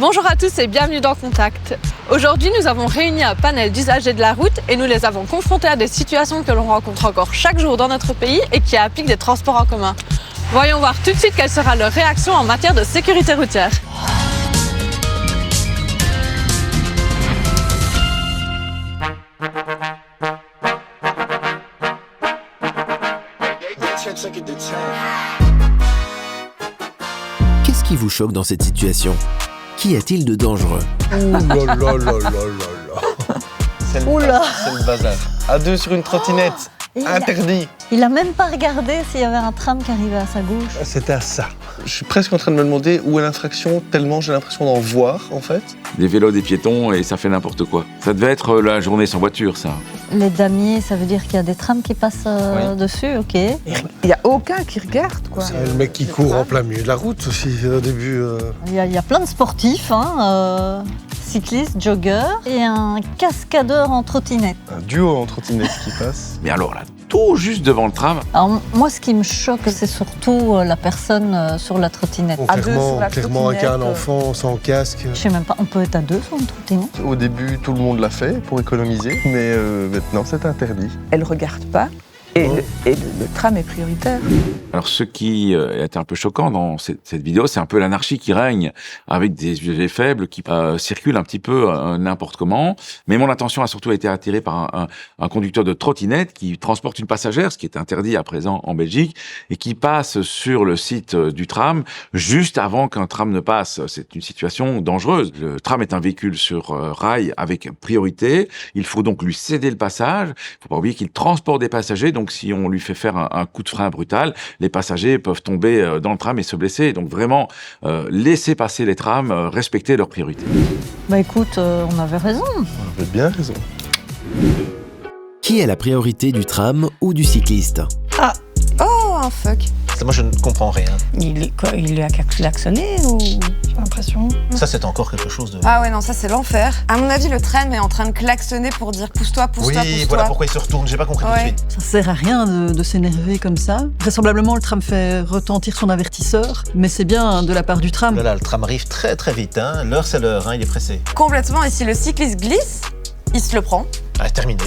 Bonjour à tous et bienvenue dans Contact. Aujourd'hui, nous avons réuni un panel d'usagers de la route et nous les avons confrontés à des situations que l'on rencontre encore chaque jour dans notre pays et qui impliquent des transports en commun. Voyons voir tout de suite quelle sera leur réaction en matière de sécurité routière. Qu'est-ce qui vous choque dans cette situation ? Qu'y a-t-il de dangereux ? Ouh là là là là là là. C'est le bazar. À deux sur une trottinette, interdit. Il a même pas regardé s'il y avait un tram qui arrivait à sa gauche. C'était à ça. Je suis presque en train de me demander où est l'infraction, tellement j'ai l'impression d'en voir, en fait. Des vélos, des piétons, et ça fait n'importe quoi. Ça devait être la journée sans voiture, ça. Les damiers, ça veut dire qu'il y a des trams qui passent dessus, ok. Il n'y a aucun qui regarde, quoi. C'est le mec qui court en plein milieu de la route aussi, au début. Il y a plein de sportifs, cyclistes, joggeurs et un cascadeur en trottinette. Un duo en trottinette qui passe. Mais alors là, tout juste devant le tram, Alors moi, ce qui me choque, c'est surtout la personne sur la trottinette. Bon, À deux sur la clairement avec un trottinette. enfant sans casque. Je sais même pas, on peut être à deux sur une trottinette. Au début, tout le monde l'a fait pour économiser, mais maintenant c'est interdit. Elle ne regarde pas et, le tram est prioritaire. alors ce qui est un peu choquant dans cette vidéo, c'est un peu l'anarchie qui règne avec des usagers faibles qui circulent un petit peu n'importe comment. Mais mon attention a surtout été attirée par un conducteur de trottinette qui transporte une passagère, ce qui est interdit à présent en Belgique, et qui passe sur le site du tram juste avant qu'un tram ne passe. C'est une situation dangereuse. Le tram est un véhicule sur rail avec priorité. Il faut donc lui céder le passage. Il ne faut pas oublier qu'il transporte des passagers, donc si on lui fait faire un coup de frein brutal, les passagers peuvent tomber dans le tram et se blesser. Donc vraiment, laisser passer les trams, respecter leurs priorités. Bah écoute, on avait raison. Vous avez bien raison. Qui a la priorité du tram ou du cycliste ? Oh, un fuck. Moi, je ne comprends rien. Il lui a klaxonné ou... J'ai l'impression. Ça, c'est encore quelque chose de... Ah ouais, non, ça c'est l'enfer. À mon avis, le tram est en train de klaxonner pour dire pousse-toi, pousse-toi, Oui, pousse-toi. voilà pourquoi il se retourne, j'ai pas compris tout de Ouais. suite. Ça sert à rien de s'énerver comme ça. Vraisemblablement, le tram fait retentir son avertisseur, mais c'est bien de la part du tram. Là, le tram arrive très très vite, hein. L'heure, c'est l'heure, hein. Il est pressé. Complètement, et si le cycliste glisse, il se le prend. Ah, terminé.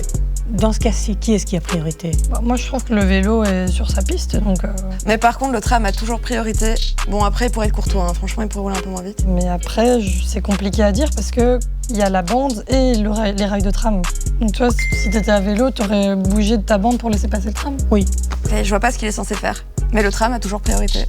Dans ce cas-ci, qui est-ce qui a priorité ? Moi, je trouve que le vélo est sur sa piste, donc... Mais par contre, le tram a toujours priorité. Bon, après, il pourrait être courtois, hein. Franchement, il pourrait rouler un peu moins vite. Mais après, c'est compliqué à dire parce que il y a la bande et les rails de tram. Donc tu vois, si t'étais à vélo, t'aurais bougé de ta bande pour laisser passer le tram ? Oui. Et je vois pas ce qu'il est censé faire. Mais le tram a toujours priorité.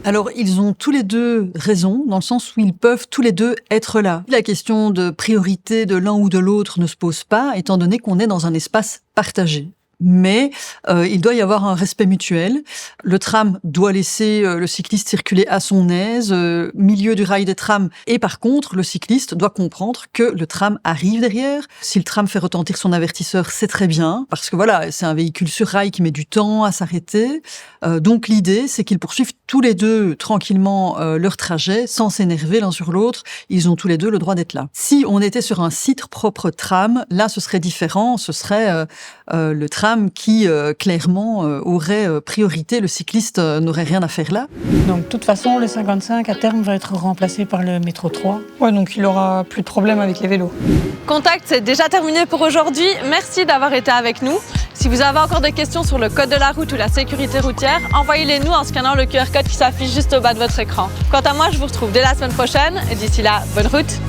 Alors, ils ont tous les deux raison, dans le sens où ils peuvent tous les deux être là. La question de priorité de l'un ou de l'autre ne se pose pas, étant donné qu'on est dans un espace partagé. Mais il doit y avoir un respect mutuel. Le tram doit laisser le cycliste circuler à son aise, milieu du rail des trams. Et par contre, le cycliste doit comprendre que le tram arrive derrière. Si le tram fait retentir son avertisseur, c'est très bien, parce que voilà, c'est un véhicule sur rail qui met du temps à s'arrêter. Donc l'idée, c'est qu'ils poursuivent tous les deux tranquillement leur trajet, sans s'énerver l'un sur l'autre. Ils ont tous les deux le droit d'être là. Si on était sur un site propre tram, là, ce serait différent. Ce serait le tram qui clairement aurait priorité, le cycliste n'aurait rien à faire là. Donc de toute façon, le 55 à terme va être remplacé par le métro 3. Ouais, donc il aura plus de problème avec les vélos. Contact, c'est déjà terminé pour aujourd'hui. Merci d'avoir été avec nous. Si vous avez encore des questions sur le code de la route ou la sécurité routière, envoyez-les nous en scannant le QR code qui s'affiche juste au bas de votre écran. Quant à moi, je vous retrouve dès la semaine prochaine et d'ici là, bonne route!